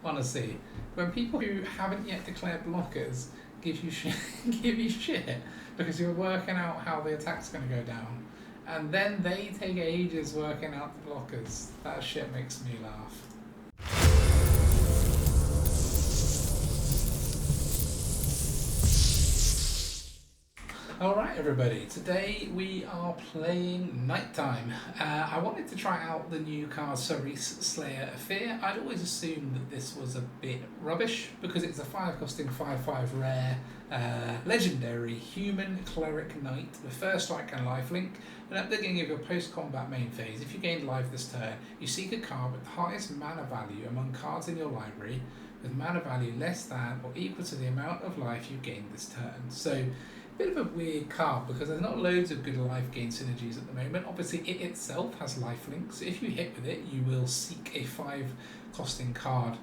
honestly, when people who haven't yet declared blockers give you shit, give you shit because you're working out how the attack's going to go down, and then they take ages working out the blockers. That shit makes me laugh. Alright everybody, today we are playing Nighttime. I wanted to try out the new card Cerise, Slayer of Fear. I'd always assumed that this was a bit rubbish because it's a 5-costing 5/5 rare legendary human cleric knight with first strike and lifelink. And at the beginning of your post-combat main phase, if you gain life this turn, you seek a card with the highest mana value among cards in your library with mana value less than or equal to the amount of life you gained this turn. So bit of a weird card because there's not loads of good life gain synergies at the moment. Obviously it itself has lifelink, so if you hit with it you will seek a 5-costing card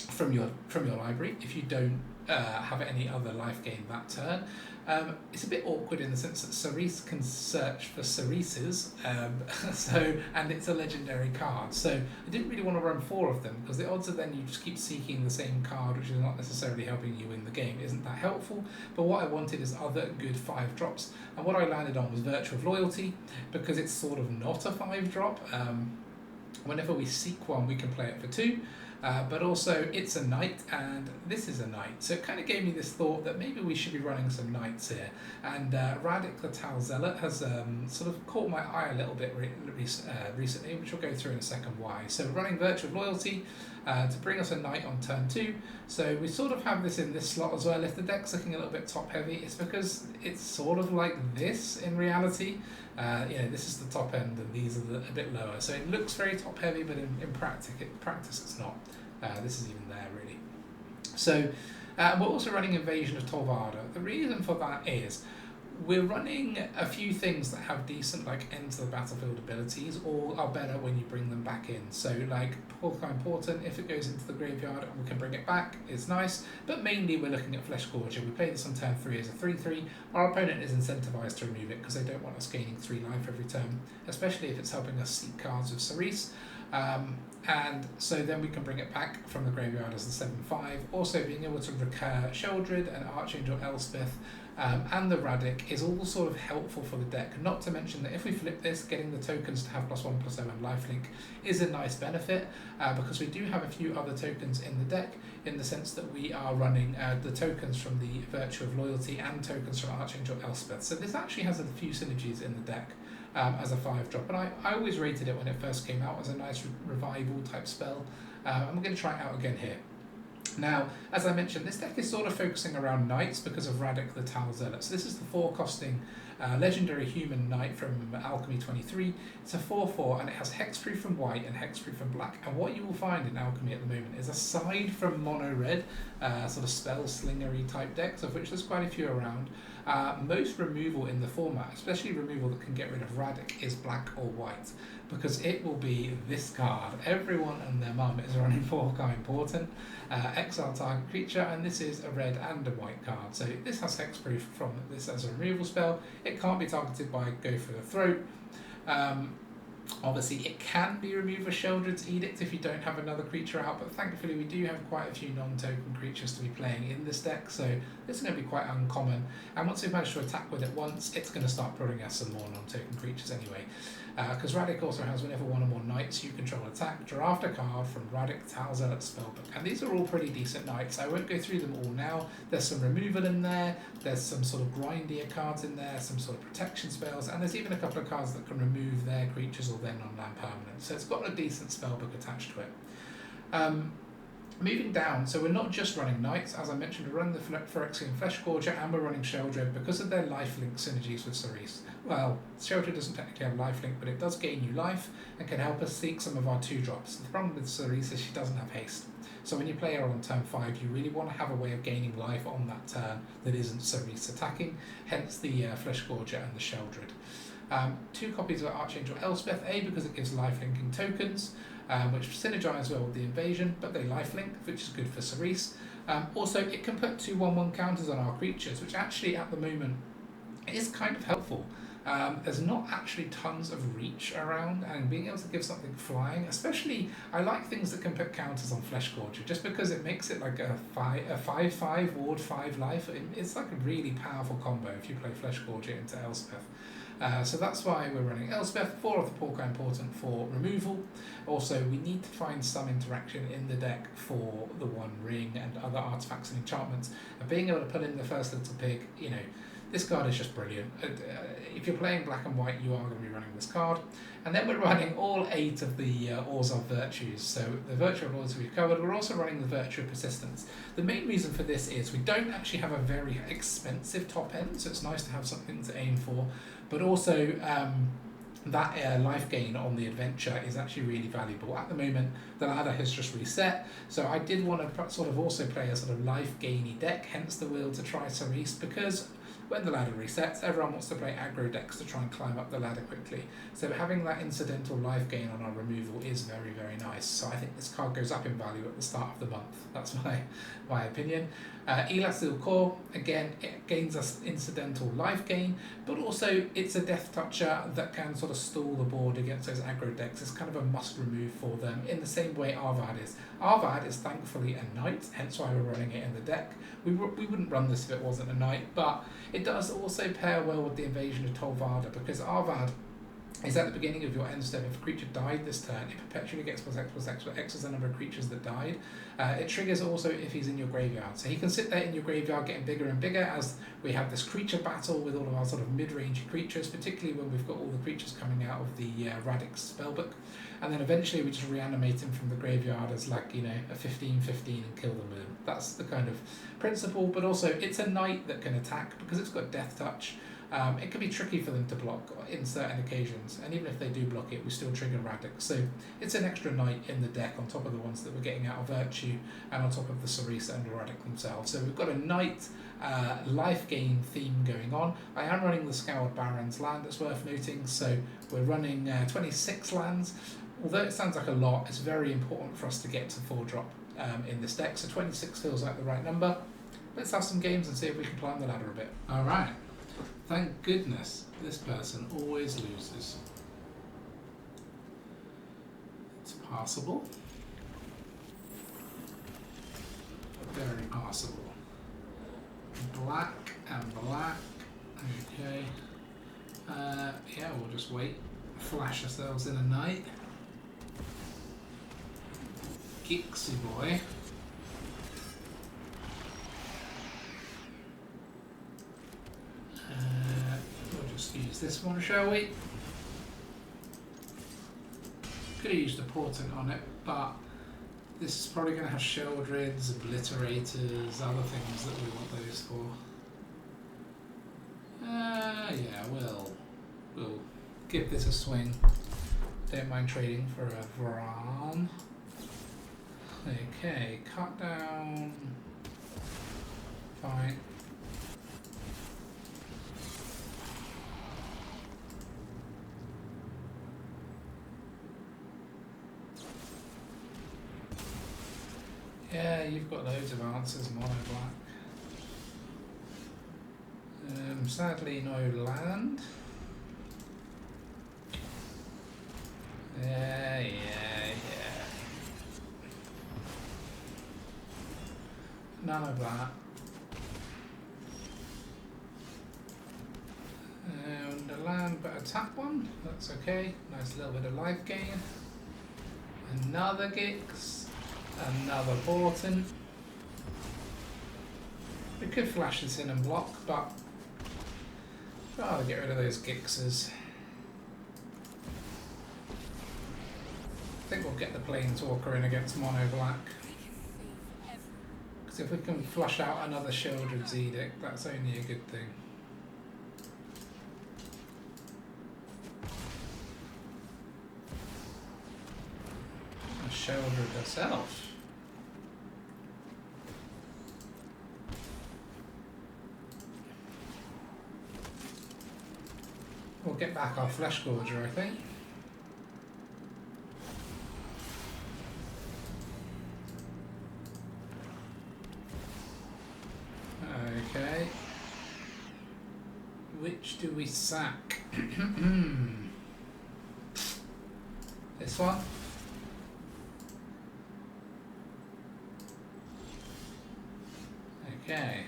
from your library if you don't have any other life gain that turn. It's a bit awkward in the sense that Cerise can search for Cerises, and it's a legendary card. So I didn't really want to run 4 of them because the odds are then you just keep seeking the same card, which is not necessarily helping you win the game. It isn't that helpful. But what I wanted is other good 5-drops, and what I landed on was Virtue of Loyalty because it's sort of not a 5-drop. Whenever we seek one, we can play it for 2. But also it's a knight and this is a knight, so it kind of gave me this thought that maybe we should be running some knights here, and Raddic the Tal Zealot has sort of caught my eye a little bit recently, which we'll go through in a second why. So running Virtue of Loyalty to bring us a knight on turn 2, so we sort of have this in this slot as well. If the deck's looking a little bit top heavy, it's because it's sort of like this in reality. This is the top end and these are a bit lower, so it looks very top heavy, but in practice it's not. This is even there really. So we're also running Invasion of Tolvada. The reason for that is we're running a few things that have decent enter the battlefield abilities or are better when you bring them back in. So like Porcine Portent, if it goes into the graveyard and we can bring it back, it's nice. But mainly we're looking at Fleshgorger. We played this on turn 3 as a 3/3. Our opponent is incentivized to remove it because they don't want us gaining 3 life every turn, especially if it's helping us seek cards with Cerise. And so then we can bring it back from the graveyard as the 7/5. Also being able to recur Sheoldred and Archangel Elspeth and the Raddic is all sort of helpful for the deck. Not to mention that if we flip this, getting the tokens to have +1/+0 and lifelink is a nice benefit because we do have a few other tokens in the deck, in the sense that we are running the tokens from the Virtue of Loyalty and tokens from Archangel Elspeth. So this actually has a few synergies in the deck. As a 5-drop, and I always rated it when it first came out as a nice revival type spell. I'm going to try it out again here. Now, as I mentioned, this deck is sort of focusing around knights because of Raddic the Tal Zealot. So this is the 4-costing legendary human knight from Alchemy 23. It's a 4/4 and it has hexproof from white and hexproof from black. And what you will find in Alchemy at the moment is, aside from mono red, sort of spell slingery type decks, of which there's quite a few around, most removal in the format, especially removal that can get rid of Raddic, is black or white, because it will be this card. Everyone and their mum is running Porcine Portent, exile target creature, and this is a red and a white card. So this has hexproof from this as a removal spell. It can't be targeted by Go for the Throat. Obviously it can be removed with Sheoldred's Edict if you don't have another creature out, but thankfully we do have quite a few non-token creatures to be playing in this deck, so this is going to be quite uncommon. And once we've managed to attack with it once, it's going to start pulling us some more non-token creatures anyway. Because Raddic also has, whenever one or more knights you control attack, draft a card from Raddic Tal Zealot spellbook. And these are all pretty decent knights. I won't go through them all now. There's some removal in there, there's some sort of grindier cards in there, some sort of protection spells, and there's even a couple of cards that can remove their creatures or their non-land permanents. So it's got a decent spellbook attached to it. Moving down, so we're not just running knights, as I mentioned, we're running the Phyrexian Fleshgorger and we're running Sheoldred because of their lifelink synergies with Cerise. Well, Sheoldred doesn't technically have lifelink, but it does gain you life and can help us seek some of our 2-drops. The problem with Cerise is she doesn't have haste. So when you play her on turn 5, you really want to have a way of gaining life on that turn that isn't Cerise attacking, hence the Fleshgorger and the Sheoldred. 2 copies of Archangel Elspeth, A, because it gives lifelinking tokens, which synergize well with the invasion, but they lifelink, which is good for Cerise. Also, it can put 2/1/1 counters on our creatures, which actually at the moment is kind of helpful. There's not actually tons of reach around, and being able to give something flying, especially, I like things that can put counters on Fleshgorger, just because it makes it like a 5/5 ward 5 life. It's like a really powerful combo if you play Fleshgorger into Elspeth. So that's why we're running Elspeth, 4 of the Porcine Portent for removal. Also, we need to find some interaction in the deck for the One Ring and other artifacts and enchantments. And being able to put in the first little pig, you know, this card is just brilliant. If you're playing black and white, you are going to be running this card. And then we're running all 8 of the Orzhov Virtues. So the Virtue of Lords we've covered. We're also running the Virtue of Persistence. The main reason for this is we don't actually have a very expensive top end, so it's nice to have something to aim for. But also, that life gain on the adventure is actually really valuable. At the moment, the ladder has just reset, so I did want to sort of also play a sort of life gainy deck, hence the will to try Cerise, because when the ladder resets, everyone wants to play aggro decks to try and climb up the ladder quickly. So having that incidental life gain on our removal is very, very nice. So I think this card goes up in value at the start of the month. That's my opinion. Elas il-Kor, again, it gains us incidental life gain, but also it's a death toucher that can sort of stall the board against those aggro decks. It's kind of a must remove for them in the same way Arvad is. Arvad is thankfully a knight, hence why we're running it in the deck. We wouldn't run this if it wasn't a knight, but it does also pair well with the Invasion of Tolvada, because Arvad is at the beginning of your end step. If a creature died this turn, it perpetually gets +X/+X, where X is the number of creatures that died. It triggers also if he's in your graveyard. So he can sit there in your graveyard getting bigger and bigger as we have this creature battle with all of our sort of mid-range creatures, particularly when we've got all the creatures coming out of the Raddic spellbook. And then eventually we just reanimate him from the graveyard as like, you know, a 15/15 and kill them with him. That's the kind of principle, but also it's a knight that can attack because it's got death touch. It can be tricky for them to block in certain occasions, and even if they do block it, we still trigger Raddic. So it's an extra knight in the deck on top of the ones that we're getting out of Virtue, and on top of the Cerise and Raddic themselves. So we've got a knight life gain theme going on. I am running the Scoured Barrens land, it's worth noting, so we're running 26 lands. Although it sounds like a lot, it's very important for us to get to 4-drop in this deck, so 26 feels like the right number. Let's have some games and see if we can climb the ladder a bit. Alright. Thank goodness this person always loses. It's passable. Very passable. Black and black. Okay. Yeah, we'll just wait. Flash ourselves in a night. Gixie boy. We'll just use this one, shall we? Could have used a portent on it, but this is probably going to have Sheoldreds, Obliterators, other things that we want those for. Yeah, we'll give this a swing. Don't mind trading for a Vran. Okay, cut down. Fine. Yeah, you've got loads of answers, mono black. Sadly, no land. Yeah. None of that. And a land, but a tap one. That's okay. Nice little bit of life gain. Another Gix. Another Portent. We could flash this in and block, but I'd rather get rid of those Gixes. I think we'll get the Planeswalker in against mono black. Because if we can flush out another Sheoldred's Edict, that's only a good thing. Sheoldred herself. We'll get back our Fleshgorger, I think. Okay. which do we sack? This one? Okay.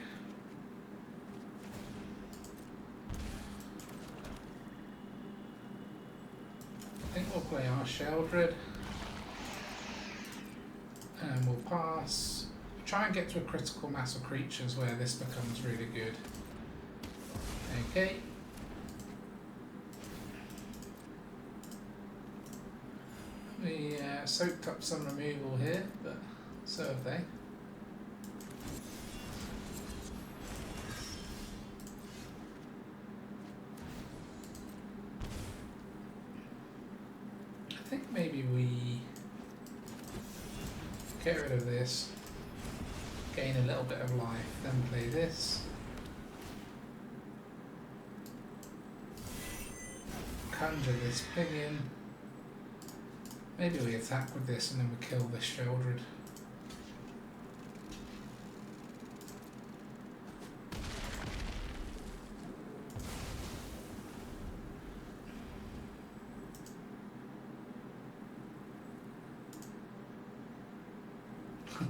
I think we'll play our Sheoldred. And we'll pass. Try and get to a critical mass of creatures where this becomes really good. Okay. We soaked up some removal here, but so have they. I think maybe we get rid of this, gain a little bit of life, then play this. Conjure this pig in. Maybe we attack with this and then we kill this Sheoldred.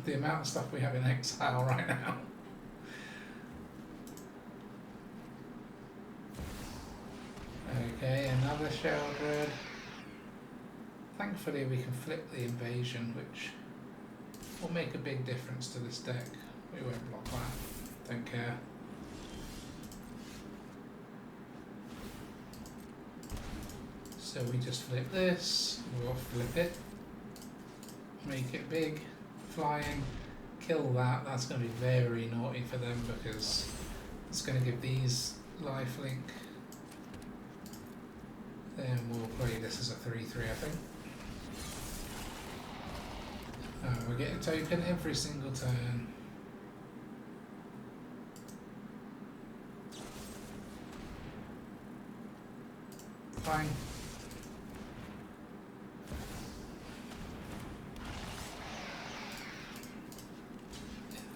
The amount of stuff we have in exile right now. Okay, another Sheoldred. Thankfully we can flip the invasion, which will make a big difference to this deck. We won't block that, don't care. So we just flip this, we'll flip it, make it big, flying, kill that. That's going to be very naughty for them because it's going to give these lifelink. Then we'll play this as a 3/3, I think. We get a token every single turn. Fine.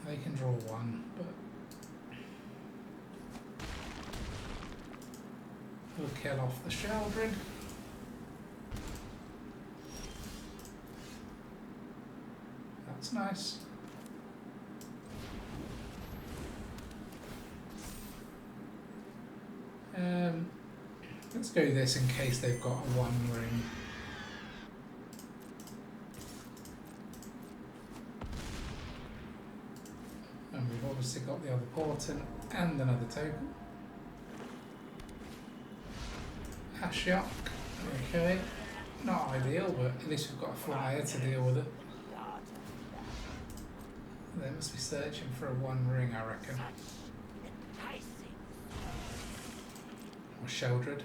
They can draw one, but we'll kill off the Sheoldred. That's nice. Let's go this in case they've got a one ring. And we've obviously got the other portent and another token. Ashiok, okay. Not ideal, but at least we've got a flyer to deal with it. They must be searching for a one ring, I reckon. Or Sheoldred.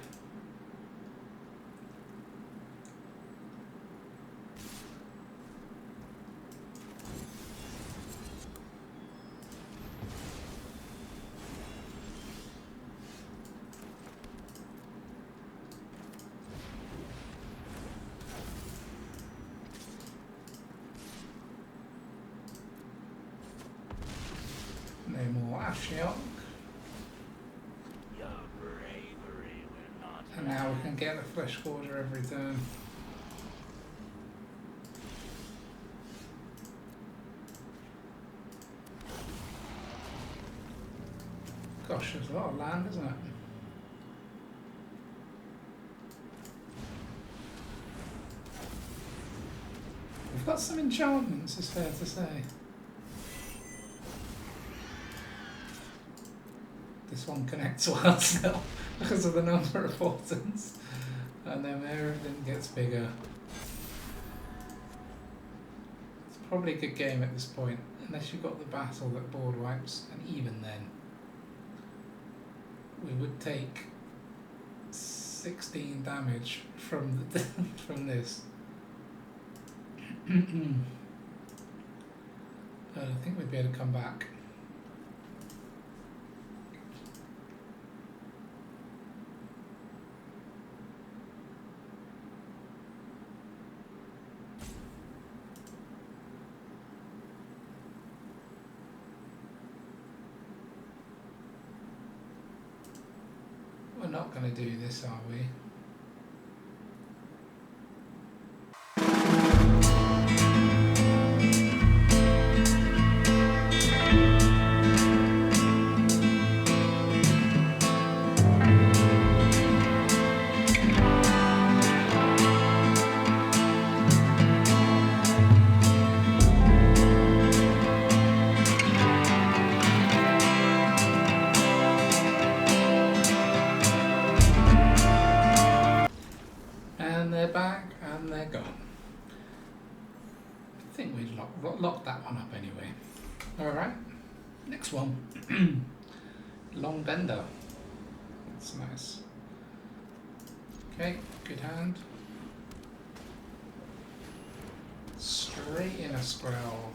No more Ashiok. And now we can get a Fleshgorger every turn. Gosh, there's a lot of land, isn't it? We've got some enchantments, it's fair to say. This one connects well still because of the number of portents, and then everything gets bigger. It's probably a good game at this point, unless you've got the battle that board wipes, and even then, we would take 16 damage from the from this. But I think we'd be able to come back. not going to do this, are we? And they're back, and they're gone. I think we'd locked that one up anyway. Alright, next one. Long Bender. That's nice. Okay, good hand. Straight in a Skrelv.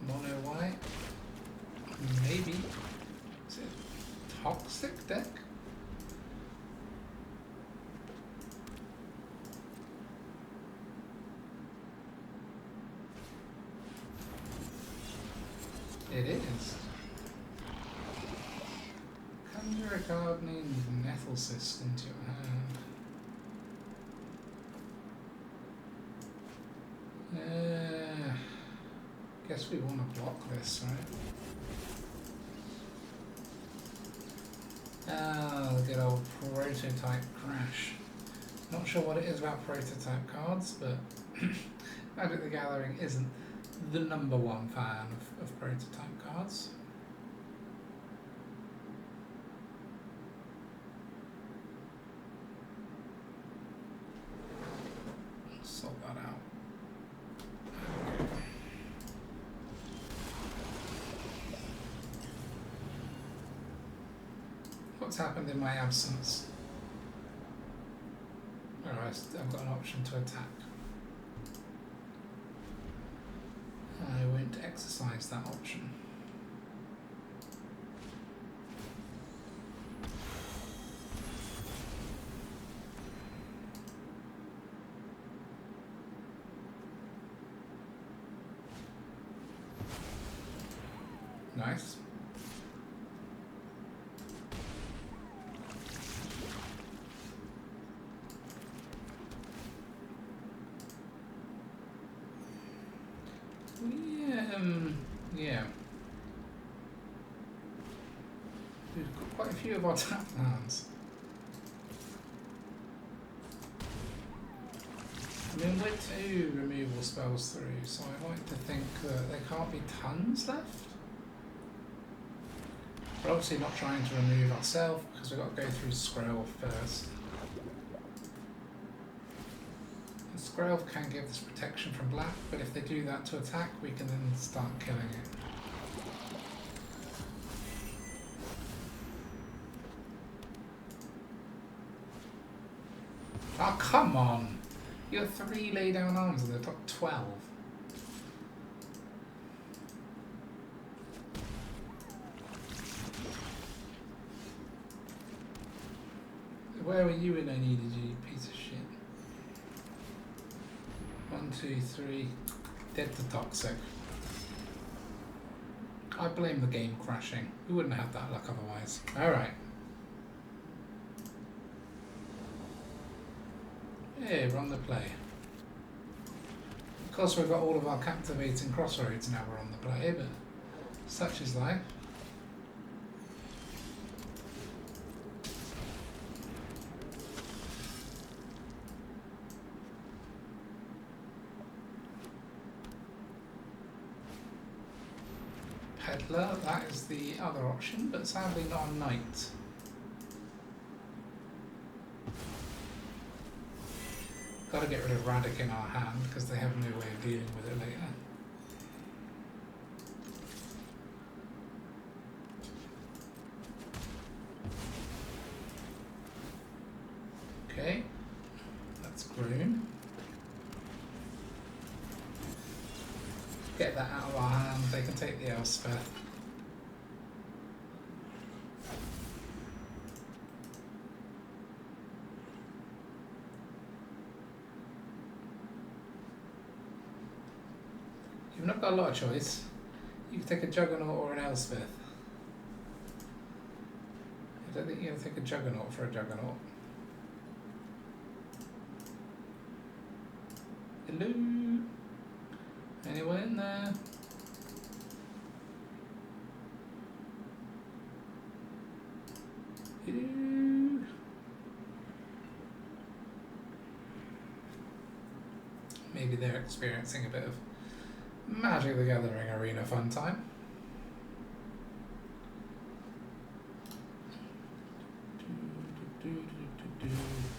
Mono white. Maybe. Is it a toxic deck? It is. Conjure a card named Nettlecyst into your hand. Guess we want to block this, right? Ah, the good old prototype crash. Not sure what it is about prototype cards, but Magic the Gathering isn't the #1 fan of prototype cards. Sort that out. What's happened in my absence? Alright, I've got an option to attack. I won't exercise that option. Nice. Yeah. We've got quite a few of our tap lands. I mean, we're 2 removal spells through, so I like to think that there can't be tons left. We're obviously not trying to remove ourselves because we've got to go through Skrelv first. Skrelv can give us protection from black, but if they do that to attack, we can then start killing it. Oh, come on! You have 3 lay down arms and they've got 12. Where were you when I needed you, you piece of shit? 1, 2, 3. Dead to toxic. I blame the game crashing. We wouldn't have that luck otherwise. Alright. Hey, we're on the play. Of course we've got all of our Captivating Crossroads now we're on the play, but such is life. Peddler, that is the other option, but sadly not a knight. Got to get rid of Raddic in our hand because they have no way of dealing with it later. Okay, that's green. Get that out of our hand, they can take the Elspeth. You've not got a lot of choice. You can take a Juggernaut or an Elspeth. I don't think you're going to take a Juggernaut for a Juggernaut. Hello? Anyone in there? Hello? Maybe they're experiencing a bit of Magic the Gathering arena fun time.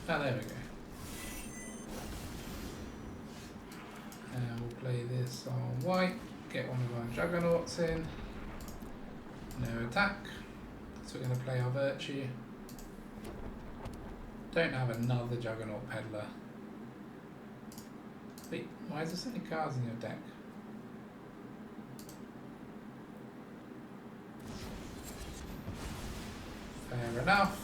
Ah, there we go. And we'll play this on white, get one of our Juggernauts in. No attack, so we're going to play our Virtue. Don't have another Juggernaut Peddler. Wait, why is there so many cards in your deck? Fair enough.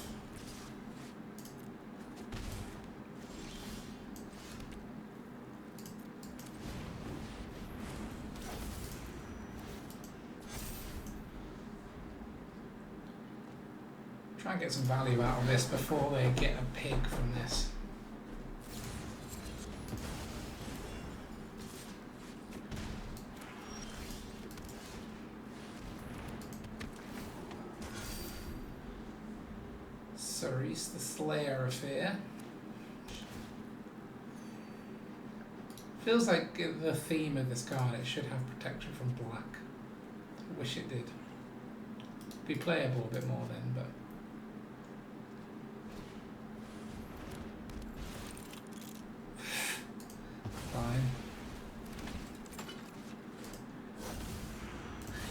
Try and get some value out of this before they get a pig from this. Cerise, the Slayer of Fear. Feels like the theme of this card, it should have protection from black. I wish it did. Be playable a bit more then, but fine.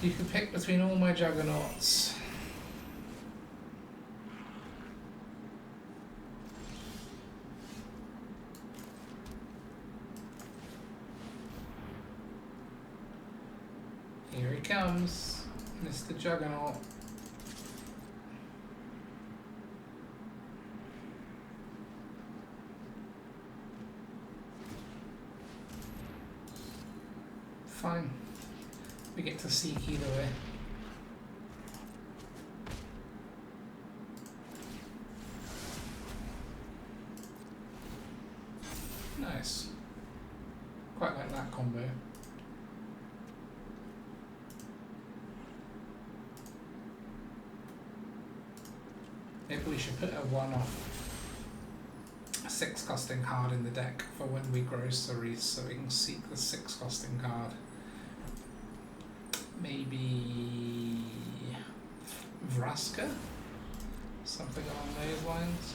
You can pick between all my Juggernauts. Here he comes, Mr. Juggernaut. Fine. We get to seek either way. Nice. Quite like that combo. Maybe we should put a one-off 6-costing card in the deck for when we grow Cerise, so we can seek the 6-costing card. Maybe Vraska? Something along those lines.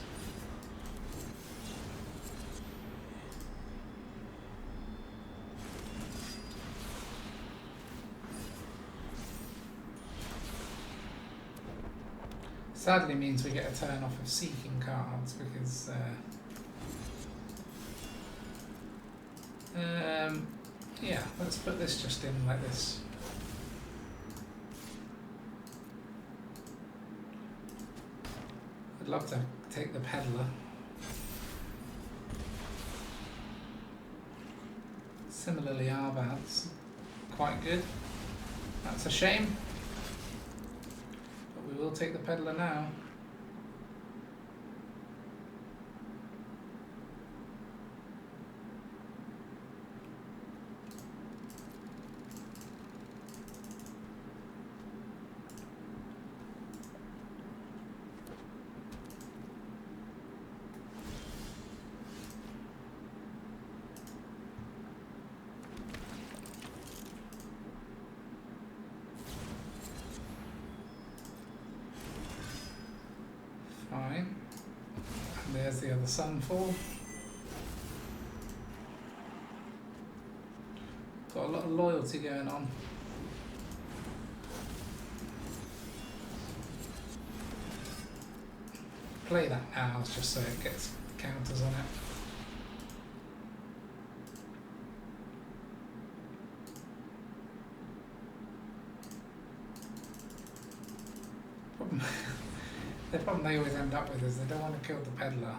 Sadly means we get a turn off of seeking cards because yeah, let's put this just in like this. I'd love to take the Peddler. Similarly, Arvad's quite good. That's a shame. But we will take the Peddler now. Fine. And there's the other Sunfall. Got a lot of loyalty going on. Play that Ours just so it gets counters on it. The problem they always end up with is they don't want to kill the Peddler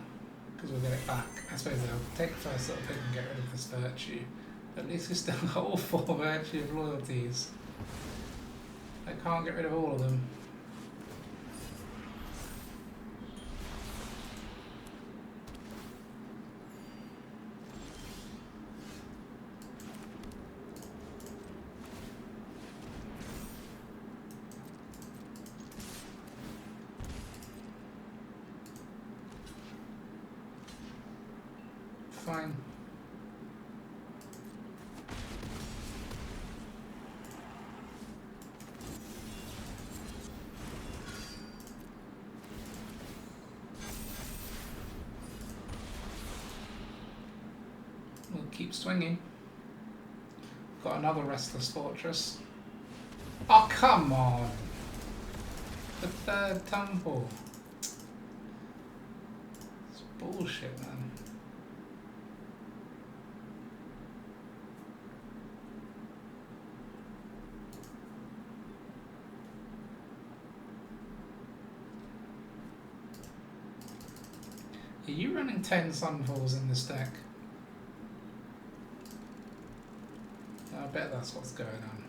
because we'll get it back. I suppose they'll take the first little pig and get rid of this Virtue. But at least we've still got all 4 Virtue of loyalties. They can't get rid of all of them. fine. We'll keep swinging. Got another Restless Fortress. Oh, come on! The third temple. It's bullshit, man. Are you running 10 Sunfalls in this deck? I bet that's what's going on.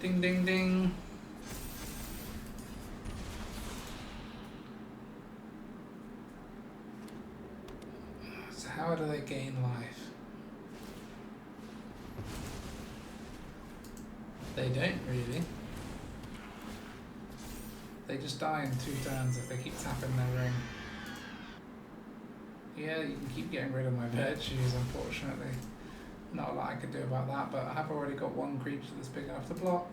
Ding, ding, ding. So how do they gain life? They don't really. They just die in 2 turns if they keep tapping their ring. Yeah, you can keep getting rid of my virtues, unfortunately. Not a lot I could do about that, but I have already got one creature that's big enough to block.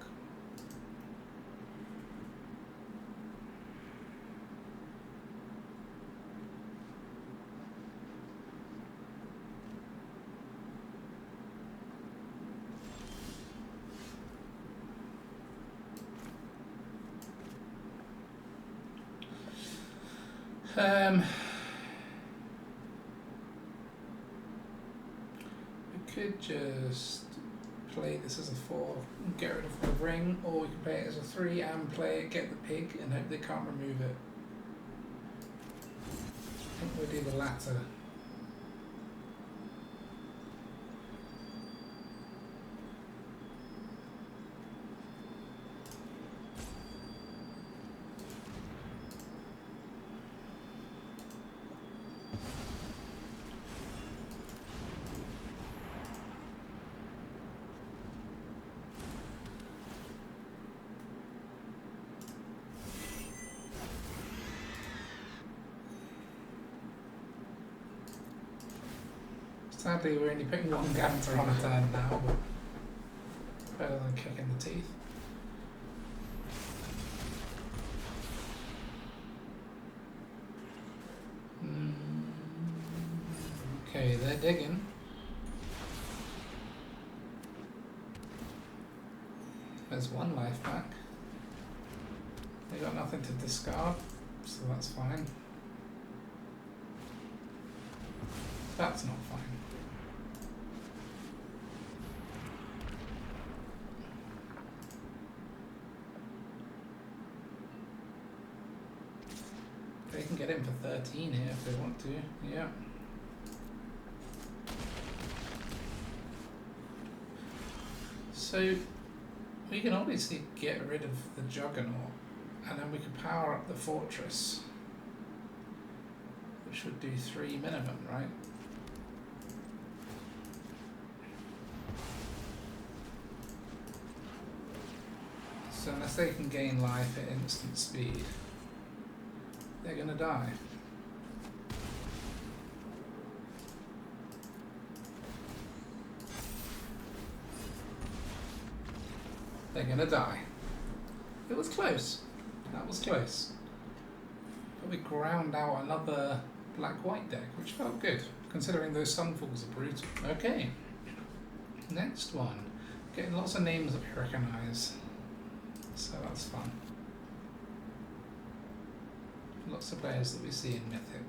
We could just play this as a 4 and get rid of the ring, or we can play it as a 3 and play it, get the pig, and hope they can't remove it. I think we'll do the latter. Sadly, we're only putting 1 Ganter on a turn now, but better than kicking the teeth. Okay, they're digging. There's 1 life back. They got nothing to discard, so that's fine. That's not fine. They can get in for 13 here if they want to, yeah. So we can obviously get rid of the Juggernaut, and then we can power up the fortress, which would do 3 minimum, right? So unless they can gain life at instant speed, they're gonna die. They're gonna die. It was close. That was close. But we ground out another black-white deck, which felt good, considering those Sunfalls are brutal. Okay. Next one. Getting lots of names that we recognise. So that's fun. Lots of players that we see in Mythic.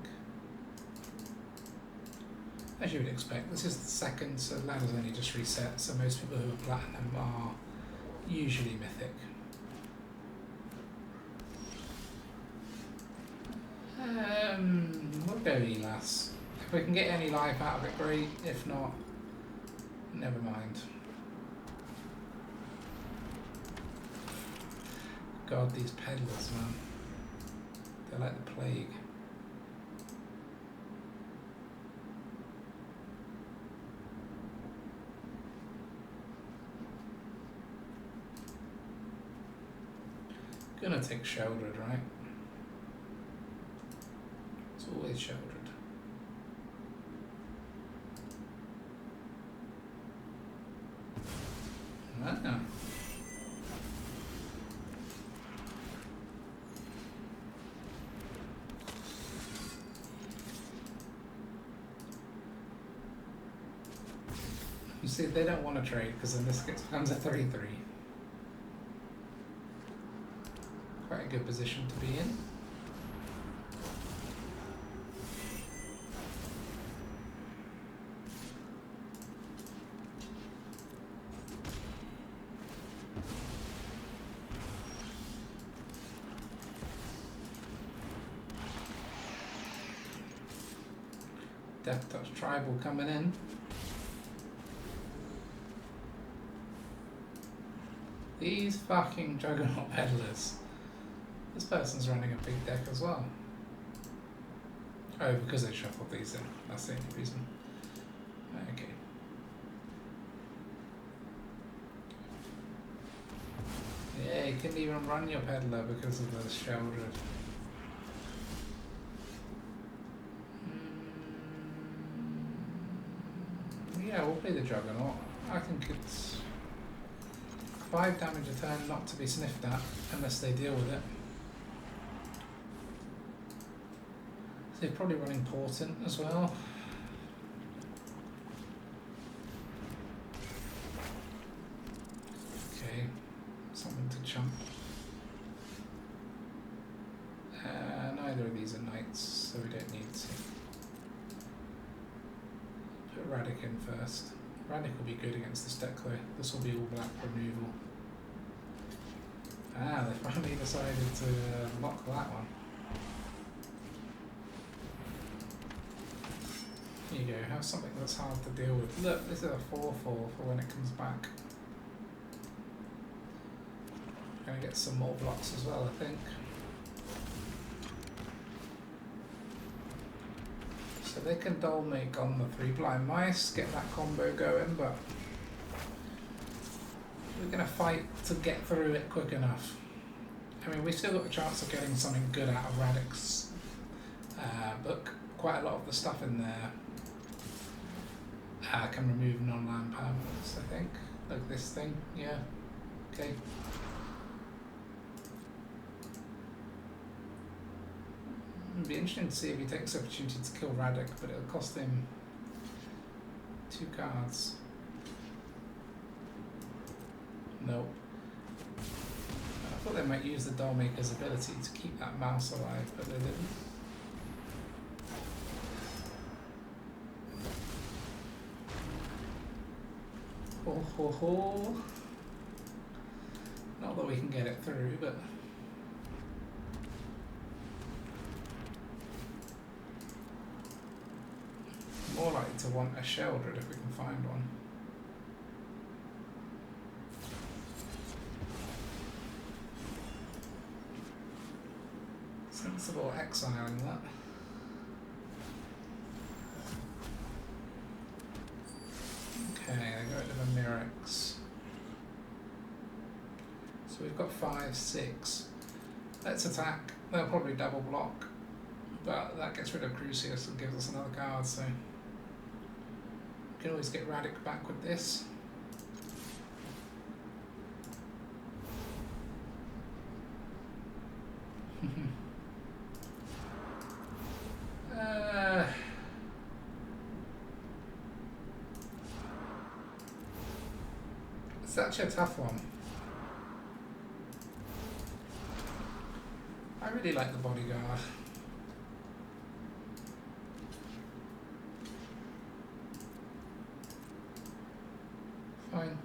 As you would expect, this is the second, so ladder's only just reset, so most people who are Platinum are usually Mythic. We'll go Elas. If we can get any life out of it, great. If not, never mind. God, these peddlers, man. They're like the plague. Gonna take Sheoldred, right? It's always Sheoldred. Ah. You see, they don't want to trade because then this becomes a 3-3. Quite a good position to be in. Death Touch Tribal coming in. These fucking Juggernaut peddlers. This person's running a big deck as well. Oh, because they shuffled these in. That's the only reason. Okay. Yeah, you couldn't even run your peddler because of the Sheoldred. Yeah, we'll play the Juggernaut. I think it's 5 damage a turn, not to be sniffed at unless they deal with it. So they're probably running Portent as well. Okay, something to chump. Neither of these are knights, so we don't need to. Put Raddic in first. Raddic will be good against this deck though. This will be all black removal. Ah, they finally decided to lock that one. Here you go, have something that's hard to deal with. Look, this is a 4-4 for when it comes back. Gonna get some more blocks as well, I think. So they can Dolmake on the 3 blind mice, get that combo going, but we're going to fight to get through it quick enough. I mean, we've still got a chance of getting something good out of Raddic's book. Quite a lot of the stuff in there can remove non-land permanents, I think. Like this thing, yeah. Okay. It'd be interesting to see if he takes the opportunity to kill Raddic, but it'll cost him 2 cards. Nope. I thought they might use the Dollmaker's ability to keep that mouse alive, but they didn't. Ho ho ho. Not that we can get it through, but more likely to want a Sheoldred if we can find one. Sensible exiling that. Okay, they go into the Mirrex. So we've got 5-6. Let's attack. They'll probably double block, but that gets rid of Crucius and gives us another card, so we can always get Raddic back with this. Such a tough one. I really like the bodyguard. Fine.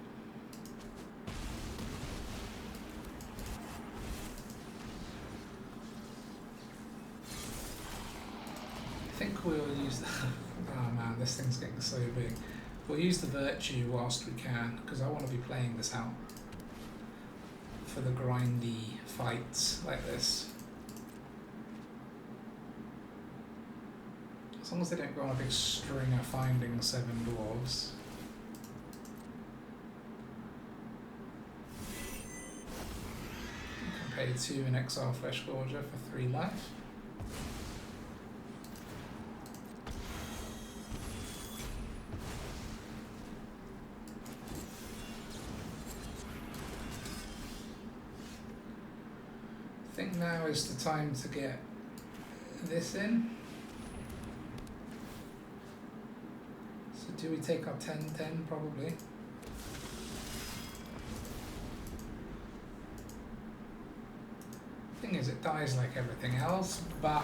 we'll use... oh man, this thing's getting so big. We'll use the Virtue whilst we can, because I want to be playing this out for the grindy fights like this. As long as they don't go on a big string of finding 7 dwarves. You can pay 2 and exile Fleshgorger for 3 life. I think now is the time to get this in. So do we take our 10-10 probably? Thing is, it dies like everything else, but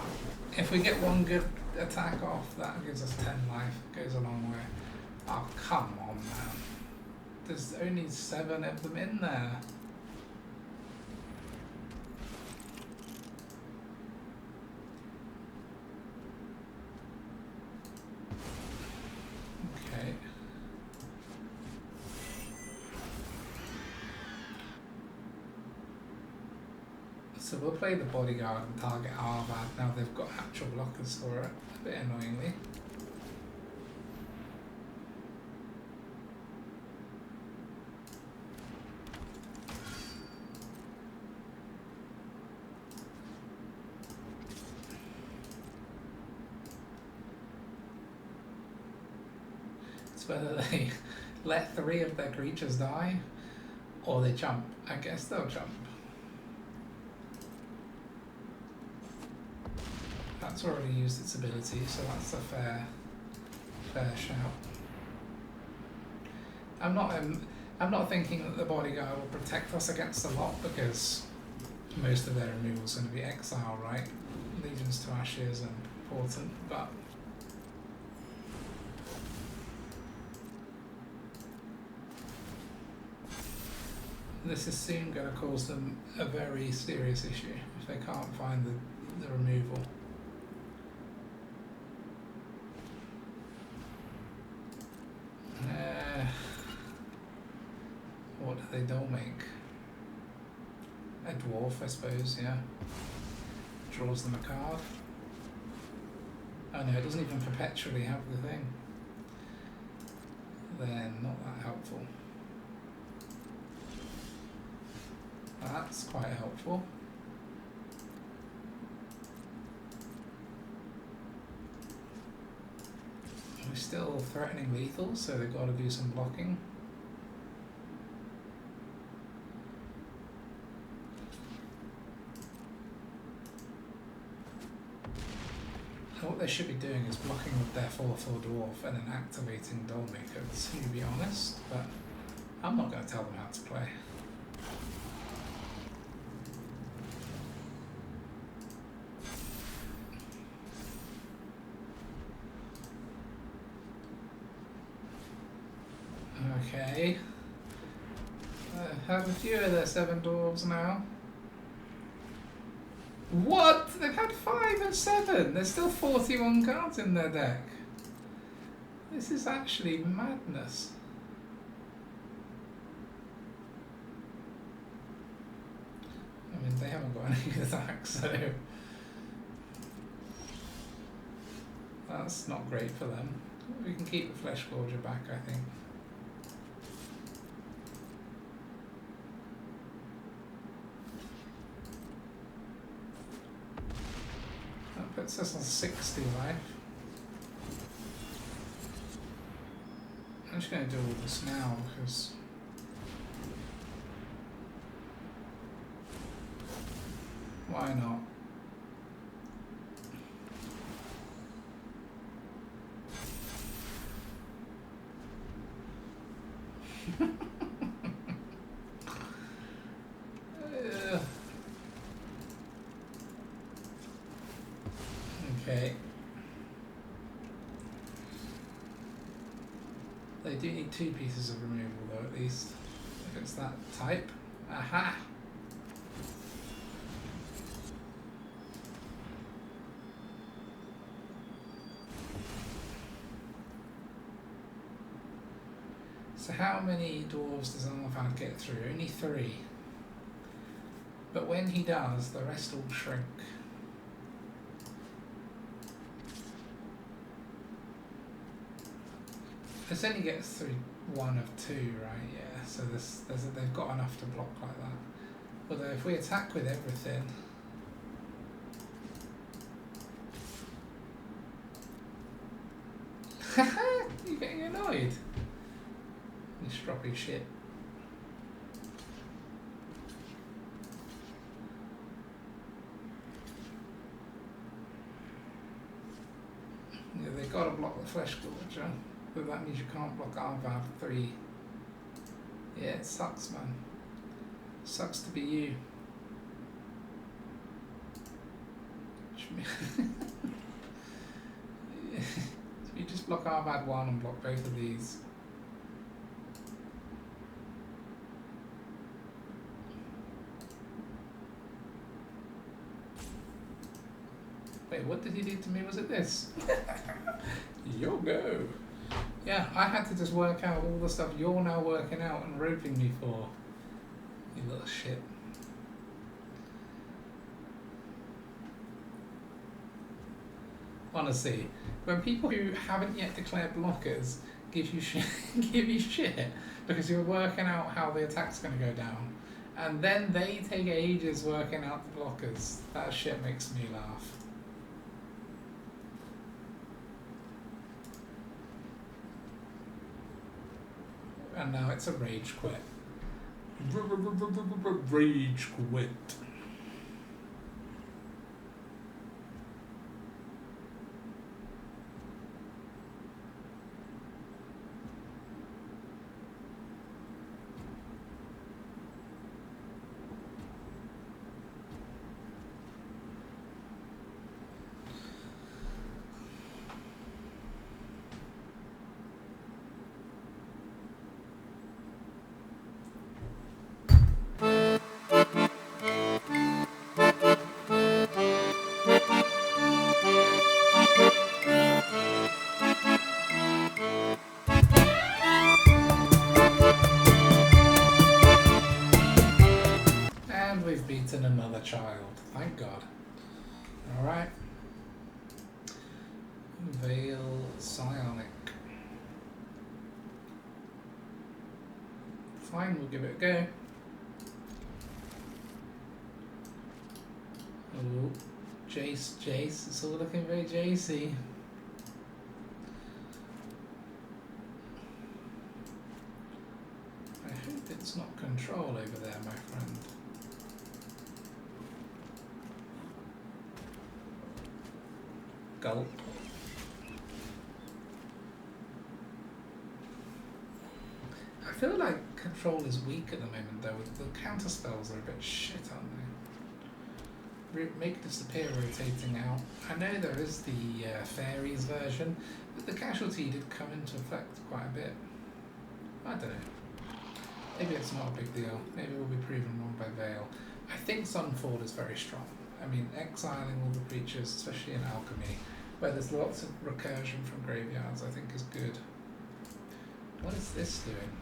if we get one good attack off, that gives us 10 life. It goes a long way. Oh, come on, man. There's only 7 of them in there. Okay. So we'll play the bodyguard and target Arvad. Now they've got actual blockers for it, a bit annoyingly. It's whether they let 3 of their creatures die or they jump. I guess they'll jump. That's already used its ability, so that's a fair shout. I'm not thinking that the bodyguard will protect us against a lot, because most of their removal is going to be exile, right? Legions to Ashes and Portent, but this is soon going to cause them a very serious issue if they can't find the removal. What do they don't make? A dwarf, I suppose, yeah. Draws them a card. Oh no, it doesn't even perpetually have the thing. Then not that helpful. That's quite helpful. We're still threatening lethal, so they've got to do some blocking. What they should be doing is blocking with their 4/4 dwarf and then activating Dollmaker, to be honest, but I'm not going to tell them how to play. Okay. Have a few of their 7 dwarves now. What? They've had 5 and 7. There's still 41 cards in their deck. This is actually madness. I mean, they haven't got any attacks, so that's not great for them. We can keep the Fleshgorger back, I think. Puts us on 60 life. I'm just going to do all this now because why not? Okay. They do need 2 pieces of removal though, at least, if it's that type. Aha! So how many dwarves does Arvad get through? Only 3. But when he does, the rest all shrink. This only gets through 1 of 2, right? Yeah, so they've got enough to block like that. Although if we attack with everything... You're getting annoyed. You stroppy shit. Yeah, they've got to block the Fleshgorger, but that means you can't block Arvad 3. Yeah, it sucks, man. Sucks to be you. So you just block Arvad 1 and block both of these. Wait, what did he do to me? Was it this? Yo go. Yeah, I had to just work out all the stuff you're now working out and roping me for. You little shit. Honestly, when people who haven't yet declared blockers give you shit, give you shit because you're working out how the attack's going to go down, and then they take ages working out the blockers, that shit makes me laugh. And now it's a rage quit. Rage quit. Another child, thank God. Alright. Veil Psionic. Fine, we'll give it a go. Oh, Jace, it's all looking very Jacey. I hope it's not control over there, my friend. Gulp. I feel like control is weak at the moment though. The counter spells are a bit shit, aren't they? Make disappear rotating out. I know there is the fairies version, but the casualty did come into effect quite a bit. I don't know. Maybe it's not a big deal. Maybe we'll be proven wrong by Veil. I think Sunfall is very strong. I mean, exiling all the creatures, especially in Alchemy, where there's lots of recursion from graveyards, I think is good. What is this doing?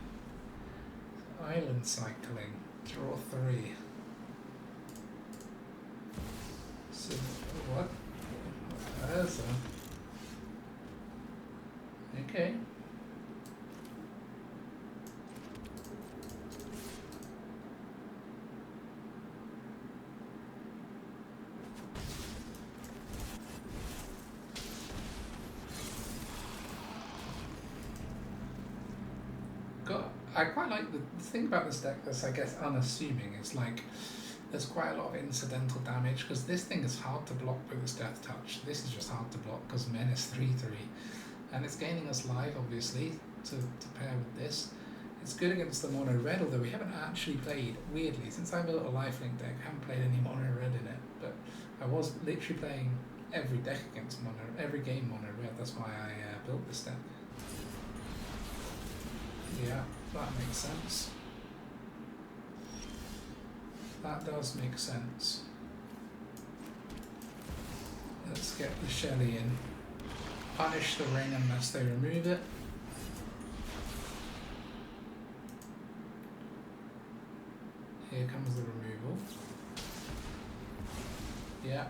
Island cycling. Draw 3. So, what? There's a... Okay. I quite like the thing about this deck that's, I guess, unassuming is like there's quite a lot of incidental damage because this thing is hard to block with its Death Touch. This is just hard to block because Menace 3/3 and it's gaining us life obviously to pair with this. It's good against the mono red, although we haven't actually played, weirdly, since I built a lifelink deck, I haven't played any mono red in it, but I was literally playing every deck against mono, every game mono red. That's why I built this deck. Yeah, that makes sense. That does make sense. Let's get the Shelly in. Punish the ring unless they remove it. Here comes the removal. Yeah.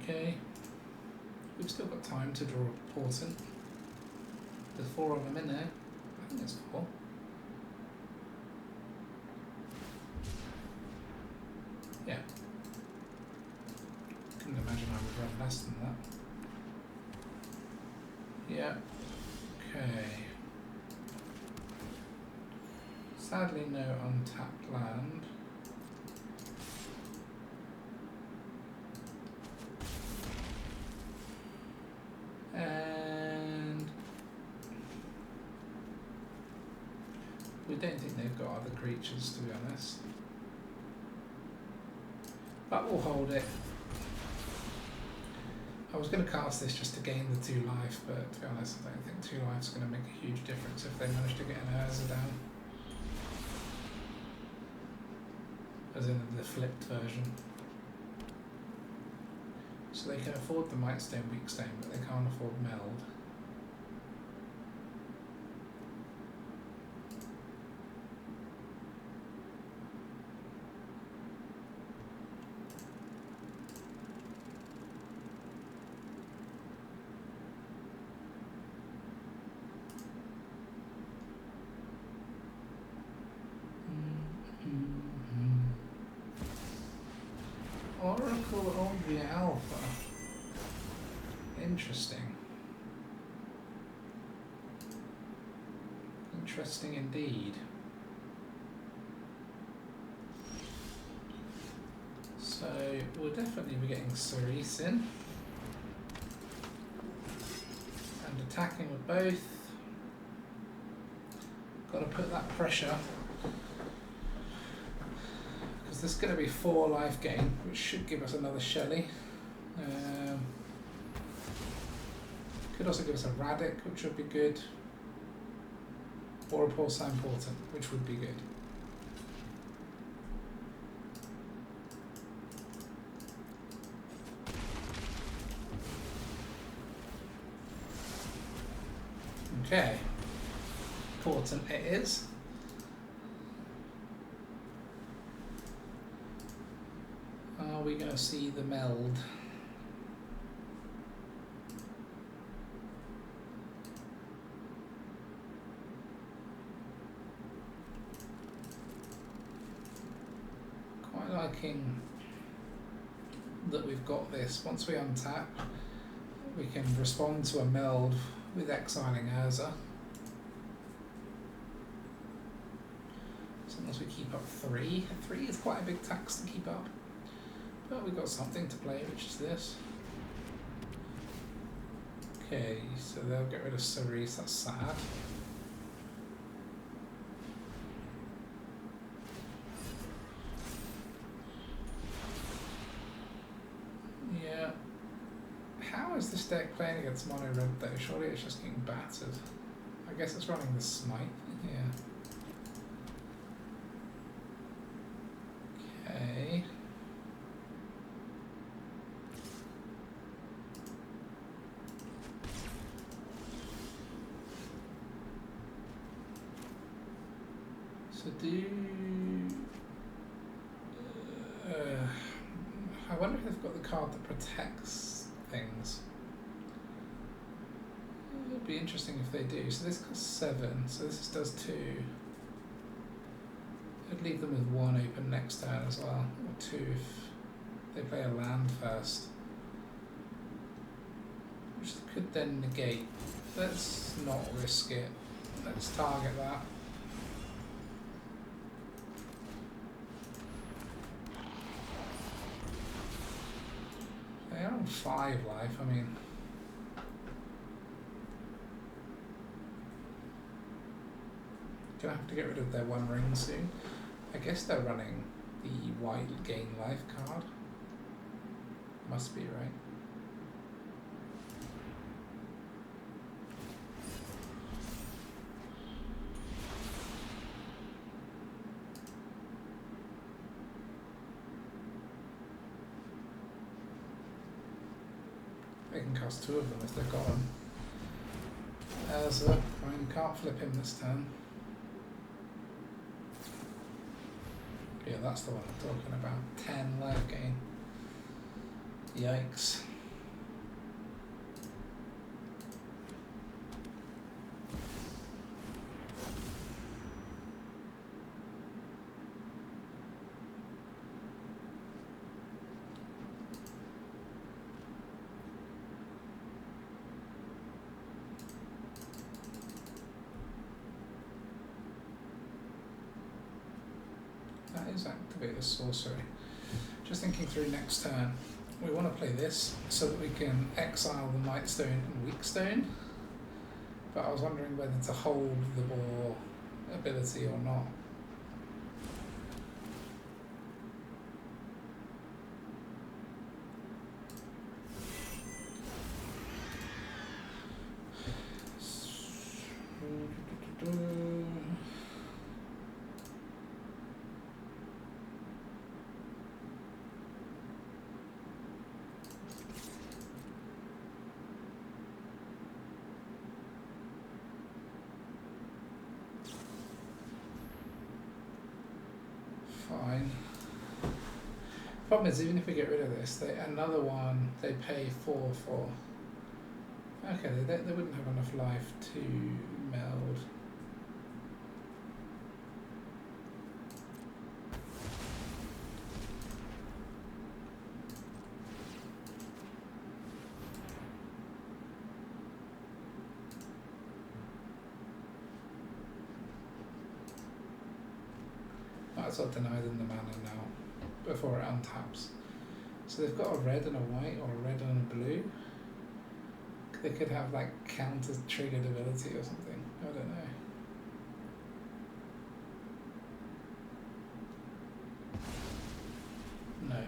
Okay. We've still got time to draw a Portent. There's 4 of them in there. I think there's 4. Yeah. Couldn't imagine I would run less than that. Yeah. Okay. Sadly, no untapped land. And we don't think they've got other creatures, to be honest. But we'll hold it. I was going to cast this just to gain the 2 life, but to be honest, I don't think 2 life is going to make a huge difference if they manage to get an Urza down. As in the flipped version. So they can afford the Might Stone, Weak Stone, but they can't afford Meld. Oracle of the Alpha. Interesting. Interesting indeed. So we'll definitely be getting Cerise in. And attacking with both. Got to put that pressure. There's going to be 4 life gain, which should give us another Shelly. Could also give us a Raddic, which would be good. Or a Porcine Portent, which would be good. Okay. Portent it is. Are we going to see the meld? Quite liking that we've got this. Once we untap, we can respond to a meld with exiling Urza. As long as we keep up 3. 3 is quite a big tax to keep up. But we've got something to play, which is this. Okay, so they'll get rid of Cerise, that's sad. Yeah. How is this deck playing against mono red though? Surely it's just getting battered. I guess it's running the Smite, yeah. Okay. So I wonder if they've got the card that protects things. It would be interesting if they do. So this costs 7, so this does 2. I'd leave them with 1 open next turn as well, or 2 if they play a land first. Which could then negate. Let's not risk it. Let's target that. They're on 5 life, I mean. Gonna have to get rid of their 1 ring soon. I guess they're running the white gain life card. Must be, right? They can cast 2 of them if they've got them. Ezra, fine, can't flip him this turn. Yeah, that's the one I'm talking about. 10 life gain. Yikes. Activate a sorcery. Just thinking through next turn, we want to play this so that we can exile the Mightstone and Weakstone, but I was wondering whether to hold the Boar ability or not. Fine. Problem is, even if we get rid of this, another one they pay 4 for. Okay, they wouldn't have enough life to meld. Might as well deny them the mana now, before it untaps. So they've got a red and a white, or a red and a blue. They could have like counter-triggered ability or something. I don't know. No.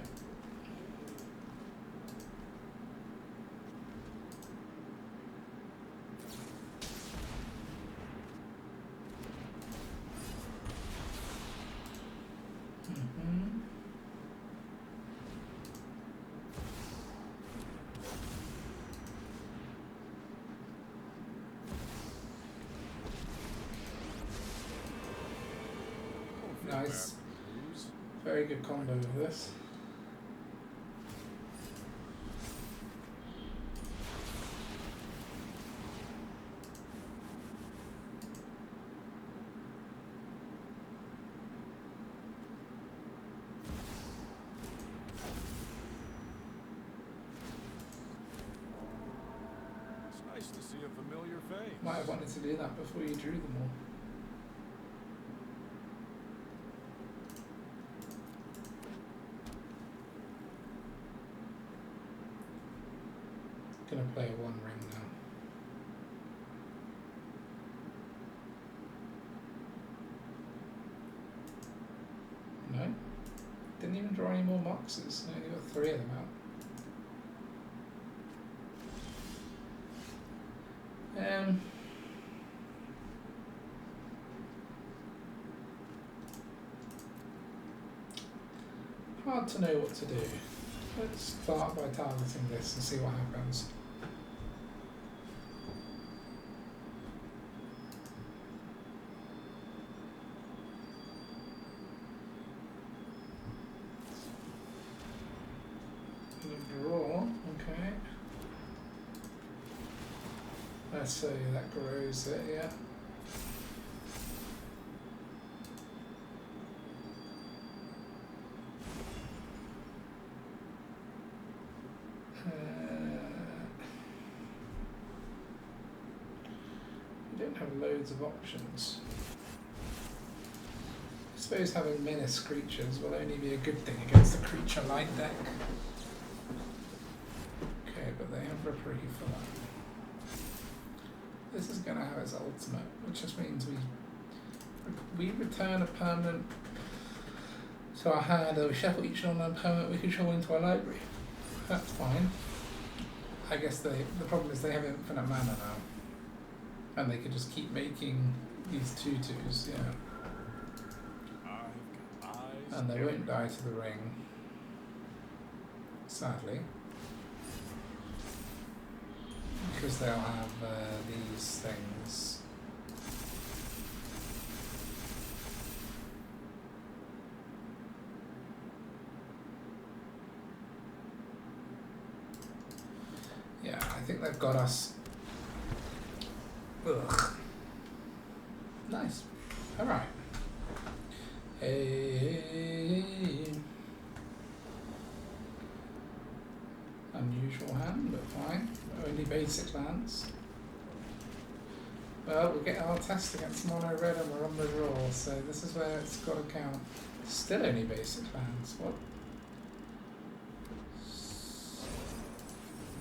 Nice. Very good combo of this. It's nice to see a familiar face. Might have wanted to do that before you drew them all. Gonna play a 1 ring now. No? Didn't even draw any more boxes. I only got 3 of them out. Hard to know what to do. Let's start by targeting this and see what happens. Draw, okay. Let's say that grows it, yeah. We don't have loads of options. I suppose having menace creatures will only be a good thing against the creature light deck. Okay, but they have reprieve for that. This is going to have its ultimate, which just means we return a permanent to our hand, or we shuffle each non-land permanent we control into our library. That's fine. I guess the problem is they have infinite mana now, and they could just keep making these 2/2s, yeah. And they won't die to the ring, sadly. because they'll have these things. Yeah, I think they've got us. Ugh. Nice. Alright. Unusual hand, but fine. Only basic lands. Well, we get our test against mono red and we're on the draw, so this is where it's got to count. Still only basic lands. What?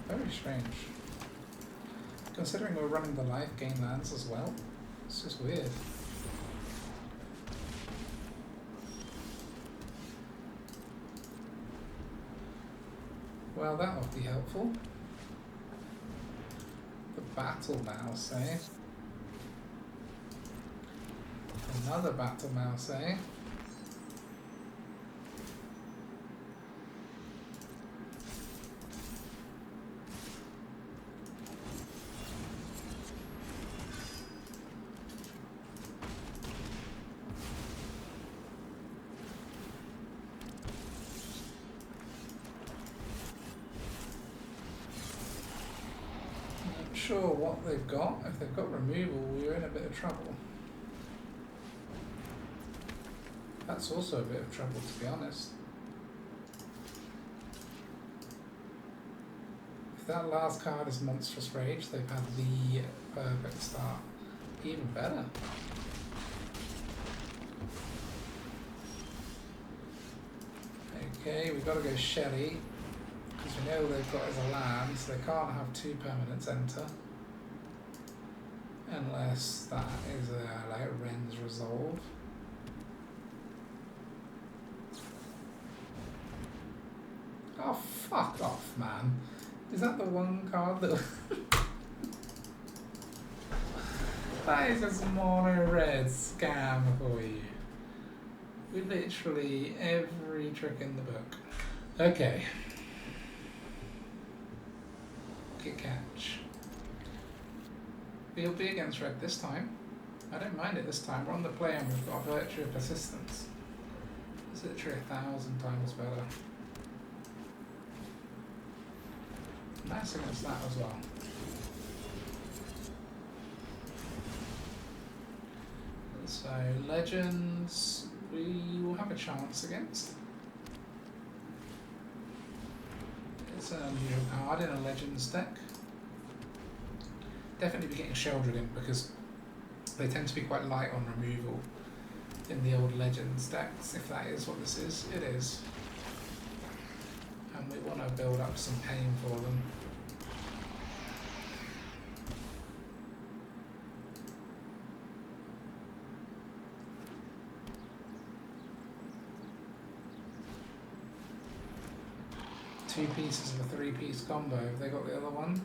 Very strange. Considering we're running the life gain lands as well, it's just weird. Well, that would be helpful. The battle mouse, eh? Another battle mouse, eh? Sure what they've got. If they've got removal, we're in a bit of trouble. That's also a bit of trouble, to be honest. If that last card is Monstrous Rage, they've had the perfect start. Even better. Okay, we've got to go Shelly. Because we know they've got as a land, so they can't have two permanents enter. Unless that is like Ren's Resolve. Oh, fuck off, man. Is that the one card that... That is just mono red scam for you. With literally every trick in the book. Okay. Catch. We'll be against red this time. I don't mind it this time. We're on the play and we've got a Virtue of Persistence. It's literally 1,000 times better. Nice against that as well. So Legends we will have a chance against. It's an unusual card in a Legends deck. Definitely be getting Sheoldred in because they tend to be quite light on removal in the old Legends decks, if that is what this is. It is. And we want to build up some pain for them. Two pieces of a three-piece combo. Have they got the other one?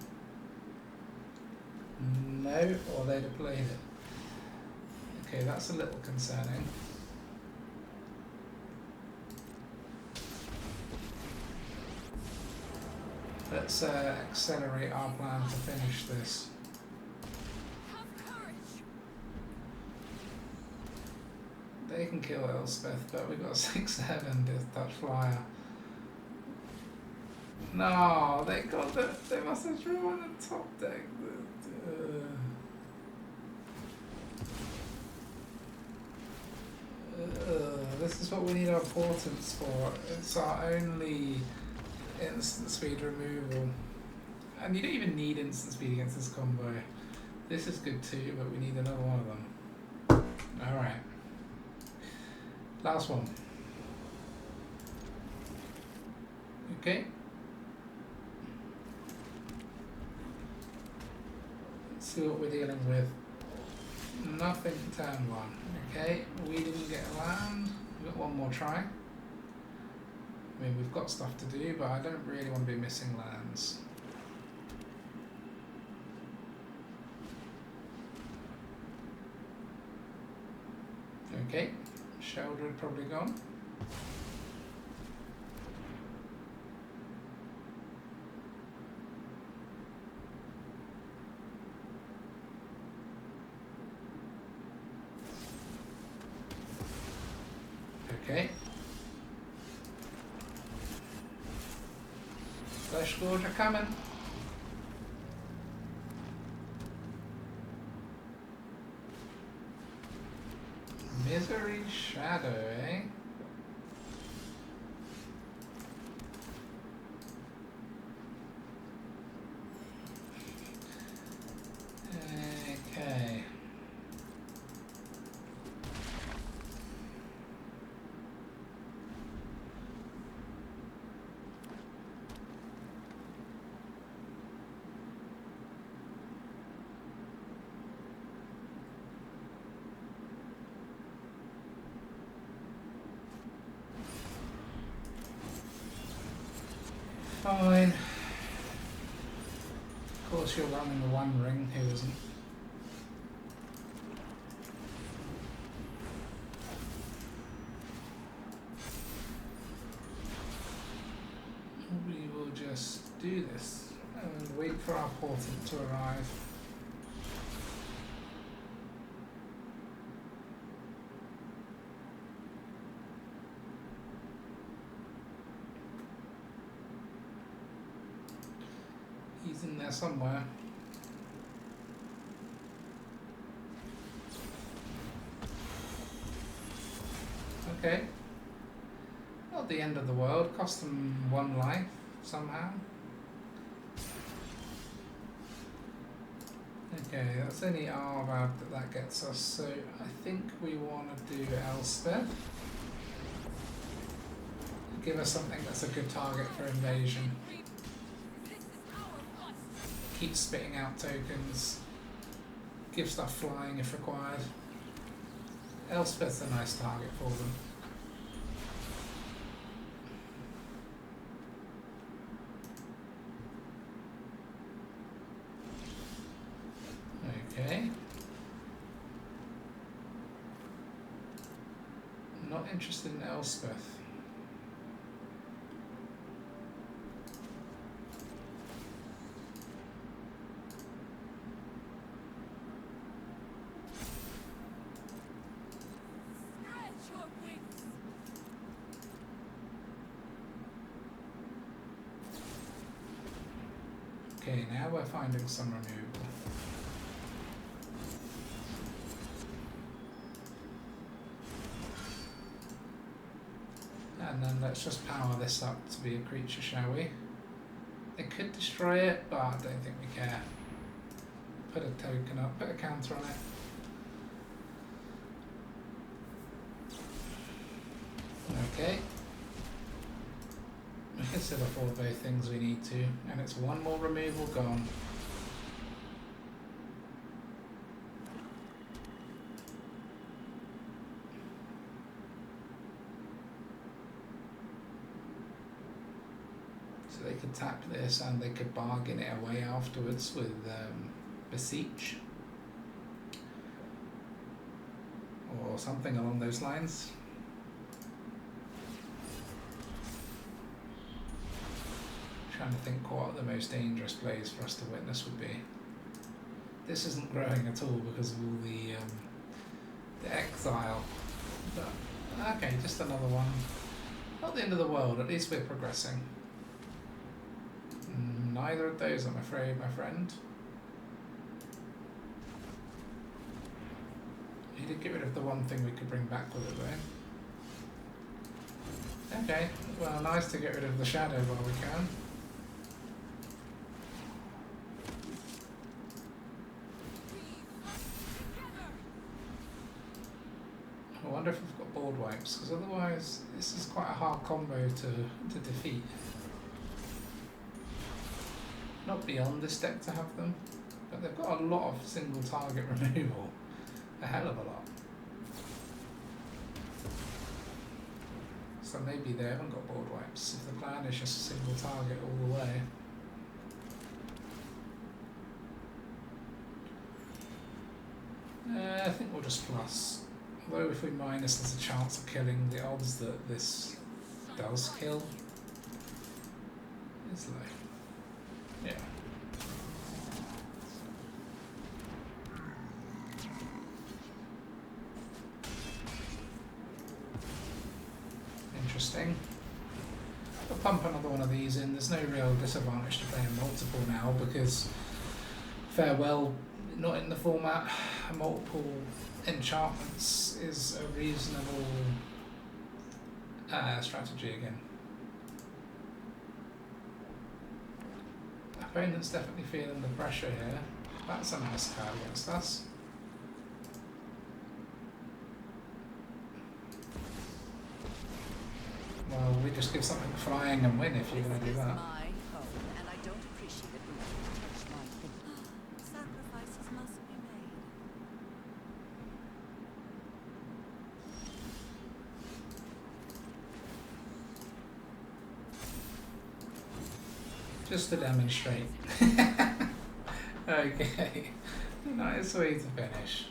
No, or they'd have played it. Okay, that's a little concerning. Let's accelerate our plan to finish this. They can kill Elspeth, but we've got a 6/7 Death Touch Flyer. No, they got the. They must have drawn the top deck. This is what we need our portents for. It's our only instant speed removal. And you don't even need instant speed against this combo. This is good too, but we need another one of them. Alright. Last one. Okay. Let's see what we're dealing with. Nothing turn one. Okay, we didn't get a land. We've got one more try. I mean, we've got stuff to do, but I don't really want to be missing lands. Okay, Sheoldred probably gone. Okay. Fleshgorger coming. Misery Shadow, eh? Okay. Fine. Of course you're running the One Ring, who isn't? We will just do this and wait for our portent to arrive. He's in there somewhere. Okay. Not the end of the world. Cost them 1 life somehow. Okay, that's only Arvad that gets us. So I think we want to do Elspeth. Give us something that's a good target for invasion. Keep spitting out tokens. Give stuff flying if required. Elspeth's a nice target for them. Okay. Not interested in Elspeth. Okay, now we're finding some removal. And then let's just power this up to be a creature, shall we? It could destroy it, but I don't think we care. Put a token up, put a counter on it. Okay. We can still afford both things we need to, and it's 1 more removal gone. So they could tap this and they could bargain it away afterwards with Beseech. Or something along those lines. Trying to think what the most dangerous plays for us to witness would be. This isn't growing at all because of all the exile. But okay, just another one. Not the end of the world, at least we're progressing. Neither of those, I'm afraid, my friend. He did get rid of the one thing we could bring back with it though. Okay, well, nice to get rid of the shadow while we can. I wonder if we've got board wipes, because otherwise this is quite a hard combo to defeat. Not beyond this deck to have them, but they've got a lot of single target removal. A hell of a lot. So maybe they haven't got board wipes if the plan is just a single target all the way. I think we'll just plus. Although if we minus, there's a chance of killing. The odds that this does kill is low. Yeah. interesting. I'll pump another one of these in. There's no real disadvantage to playing multiple now because Farewell, not in the format, multiple enchantments is a reasonable strategy again. Opponent's definitely feeling the pressure here. That's a nice card against us. Well, we just give something flying and win if you're going to do that. My home, and I don't appreciate it when you touch my thing. Sacrifices must be made. Just to demonstrate. Okay, nice way to finish.